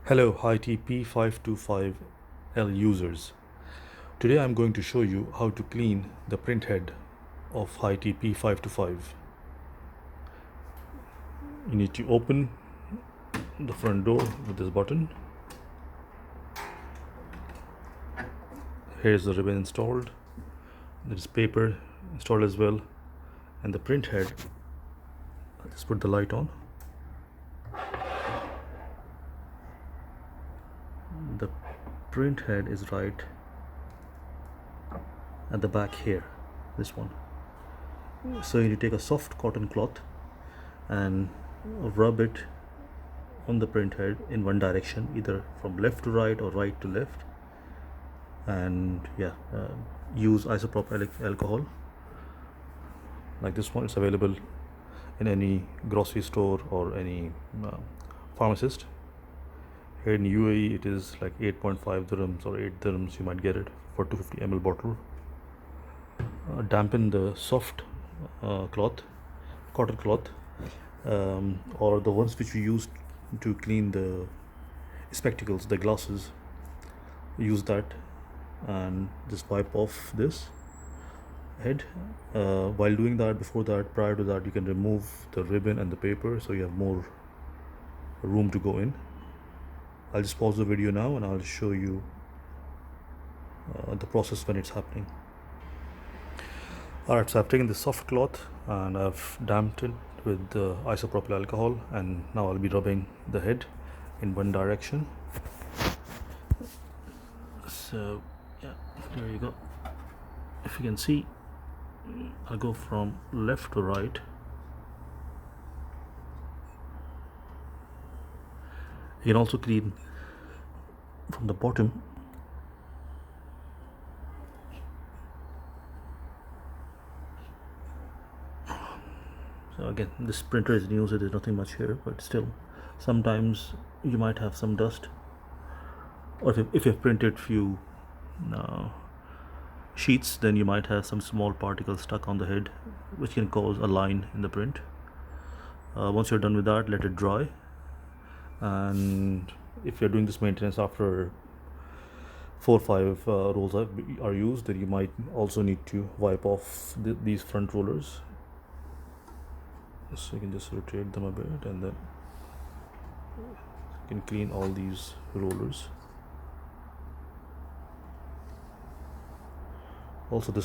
Hello HiTi P525L users. Today I'm going to show you how to clean the print head of HiTi P525. You need to open the front door with this button. Here's the ribbon installed. There is paper installed as well, and the print head. Let's put the light on. The print head is right at the back here, this one. So you need to take a soft cotton cloth and rub it on the print head in one direction, either from left to right or right to left, and use isopropyl alcohol like this one. It's available in any grocery store or any pharmacist. Here in UAE it is like 8.5 dirhams or 8 dirhams. You might get it for 250 ml bottle. Dampen the soft cotton cloth, or the ones which we use to clean the spectacles, the glasses. Use that and just wipe off this head. While doing that, prior to that, you can remove the ribbon and the paper so you have more room to go in. I'll just pause the video now and I'll show you the process when it's happening. Alright, so I've taken the soft cloth and I've damped it with the isopropyl alcohol, and now I'll be rubbing the head in one direction. So yeah, there you go. If you can see, I'll go from left to right. You can also clean from the bottom. So again, this printer is new, so there's nothing much here, but still, sometimes you might have some dust, or if you've printed few sheets, then you might have some small particles stuck on the head, which can cause a line in the print. Once you're done with that, let it dry. And if you're doing this maintenance after 4 or 5 rolls are used, then you might also need to wipe off these front rollers. So you can just rotate them a bit, and then you can clean all these rollers. Also, this